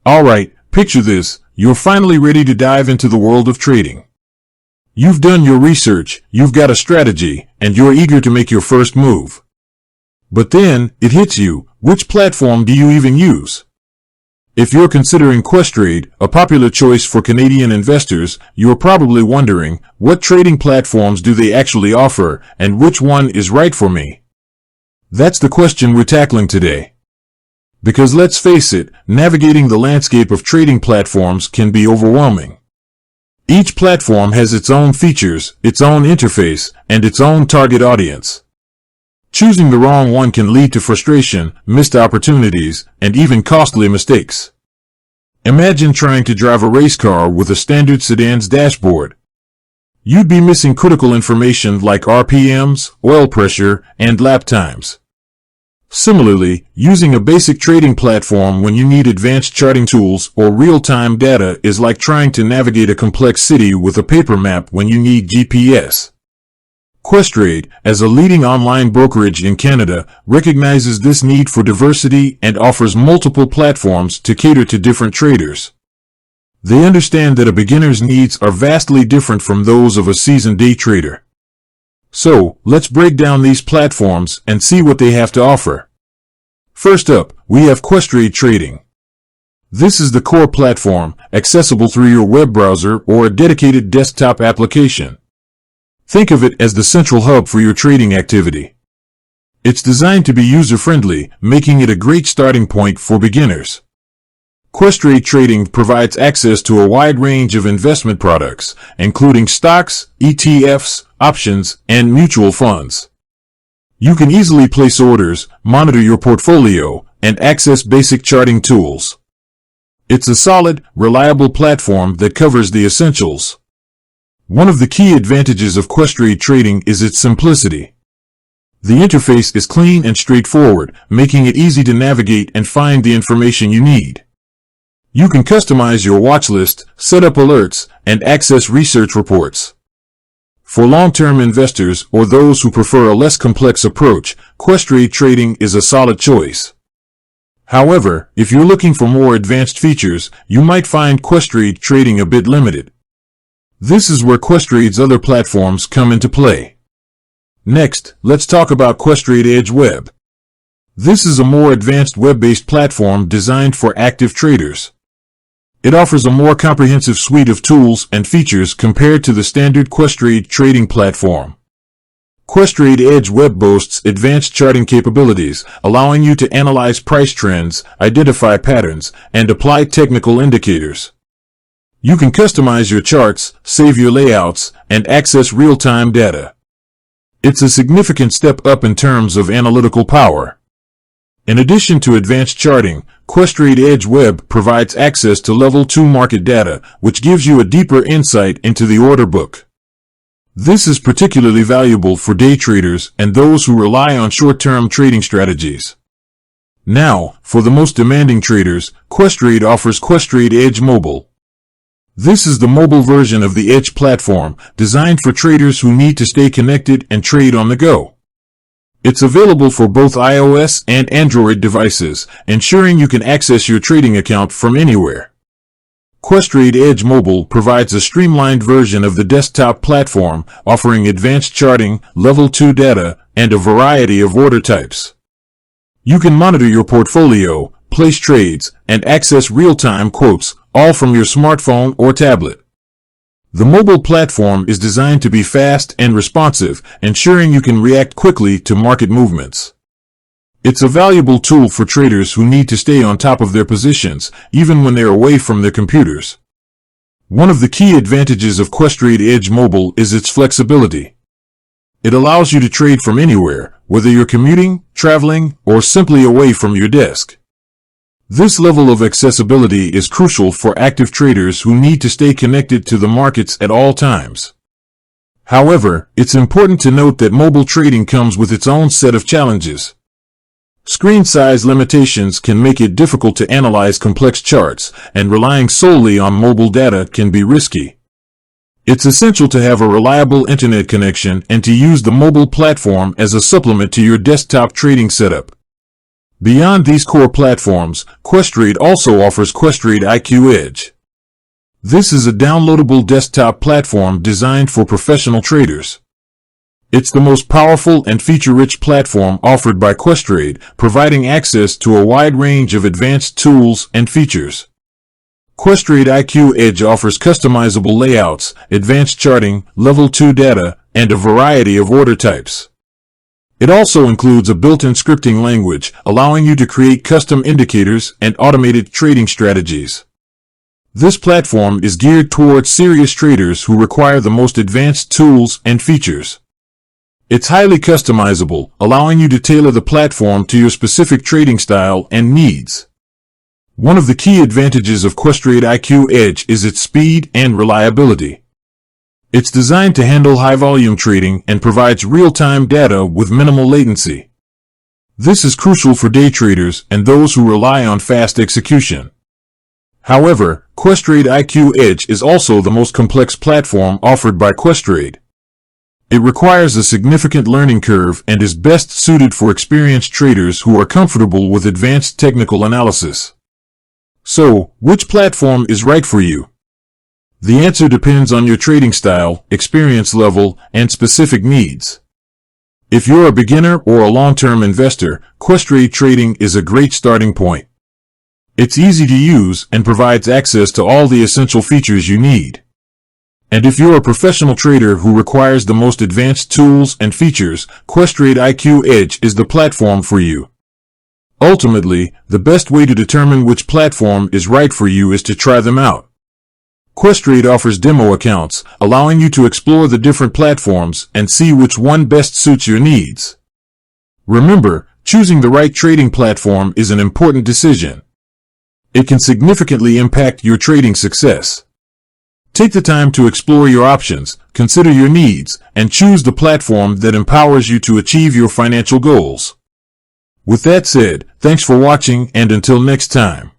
Alright, picture this, you're finally ready to dive into the world of trading. You've done your research, you've got a strategy, and you're eager to make your first move. But then, it hits you, which platform do you even use? If you're considering Questrade, a popular choice for Canadian investors, you're probably wondering, what trading platforms do they actually offer, and which one is right for me? That's the question we're tackling today. Because let's face it, navigating the landscape of trading platforms can be overwhelming. Each platform has its own features, its own interface, and its own target audience. Choosing the wrong one can lead to frustration, missed opportunities, and even costly mistakes. Imagine trying to drive a race car with a standard sedan's dashboard. You'd be missing critical information like RPMs, oil pressure, and lap times. Similarly, using a basic trading platform when you need advanced charting tools or real-time data is like trying to navigate a complex city with a paper map when you need GPS. Questrade, as a leading online brokerage in Canada, recognizes this need for diversity and offers multiple platforms to cater to different traders. They understand that a beginner's needs are vastly different from those of a seasoned day trader. So, let's break down these platforms and see what they have to offer. First up, we have Questrade Trading. This is the core platform, accessible through your web browser or a dedicated desktop application. Think of it as the central hub for your trading activity. It's designed to be user-friendly, making it a great starting point for beginners. Questrade Trading provides access to a wide range of investment products, including stocks, ETFs, options, and mutual funds. You can easily place orders, monitor your portfolio, and access basic charting tools. It's a solid, reliable platform that covers the essentials. One of the key advantages of Questrade Trading is its simplicity. The interface is clean and straightforward, making it easy to navigate and find the information you need. You can customize your watch list, set up alerts, and access research reports. For long-term investors or those who prefer a less complex approach, Questrade Trading is a solid choice. However, if you're looking for more advanced features, you might find Questrade Trading a bit limited. This is where Questrade's other platforms come into play. Next, let's talk about Questrade Edge Web. This is a more advanced web-based platform designed for active traders. It offers a more comprehensive suite of tools and features compared to the standard Questrade Trading platform. Questrade Edge Web boasts advanced charting capabilities, allowing you to analyze price trends, identify patterns, and apply technical indicators. You can customize your charts, save your layouts, and access real-time data. It's a significant step up in terms of analytical power. In addition to advanced charting, Questrade Edge Web provides access to Level 2 market data, which gives you a deeper insight into the order book. This is particularly valuable for day traders and those who rely on short-term trading strategies. Now, for the most demanding traders, Questrade offers Questrade Edge Mobile. This is the mobile version of the Edge platform, designed for traders who need to stay connected and trade on the go. It's available for both iOS and Android devices, ensuring you can access your trading account from anywhere. Questrade Edge Mobile provides a streamlined version of the desktop platform, offering advanced charting, Level 2 data, and a variety of order types. You can monitor your portfolio, place trades, and access real-time quotes, all from your smartphone or tablet. The mobile platform is designed to be fast and responsive, ensuring you can react quickly to market movements. It's a valuable tool for traders who need to stay on top of their positions, even when they're away from their computers. One of the key advantages of Questrade Edge Mobile is its flexibility. It allows you to trade from anywhere, whether you're commuting, traveling, or simply away from your desk. This level of accessibility is crucial for active traders who need to stay connected to the markets at all times. However, it's important to note that mobile trading comes with its own set of challenges. Screen size limitations can make it difficult to analyze complex charts, and relying solely on mobile data can be risky. It's essential to have a reliable internet connection and to use the mobile platform as a supplement to your desktop trading setup. Beyond these core platforms, Questrade also offers Questrade IQ Edge. This is a downloadable desktop platform designed for professional traders. It's the most powerful and feature-rich platform offered by Questrade, providing access to a wide range of advanced tools and features. Questrade IQ Edge offers customizable layouts, advanced charting, level 2 data, and a variety of order types. It also includes a built-in scripting language, allowing you to create custom indicators and automated trading strategies. This platform is geared towards serious traders who require the most advanced tools and features. It's highly customizable, allowing you to tailor the platform to your specific trading style and needs. One of the key advantages of Questrade IQ Edge is its speed and reliability. It's designed to handle high-volume trading and provides real-time data with minimal latency. This is crucial for day traders and those who rely on fast execution. However, Questrade IQ Edge is also the most complex platform offered by Questrade. It requires a significant learning curve and is best suited for experienced traders who are comfortable with advanced technical analysis. So, which platform is right for you? The answer depends on your trading style, experience level, and specific needs. If you're a beginner or a long-term investor, Questrade Trading is a great starting point. It's easy to use and provides access to all the essential features you need. And if you're a professional trader who requires the most advanced tools and features, Questrade IQ Edge is the platform for you. Ultimately, the best way to determine which platform is right for you is to try them out. Questrade offers demo accounts, allowing you to explore the different platforms and see which one best suits your needs. Remember, choosing the right trading platform is an important decision. It can significantly impact your trading success. Take the time to explore your options, consider your needs, and choose the platform that empowers you to achieve your financial goals. With that said, thanks for watching, and until next time.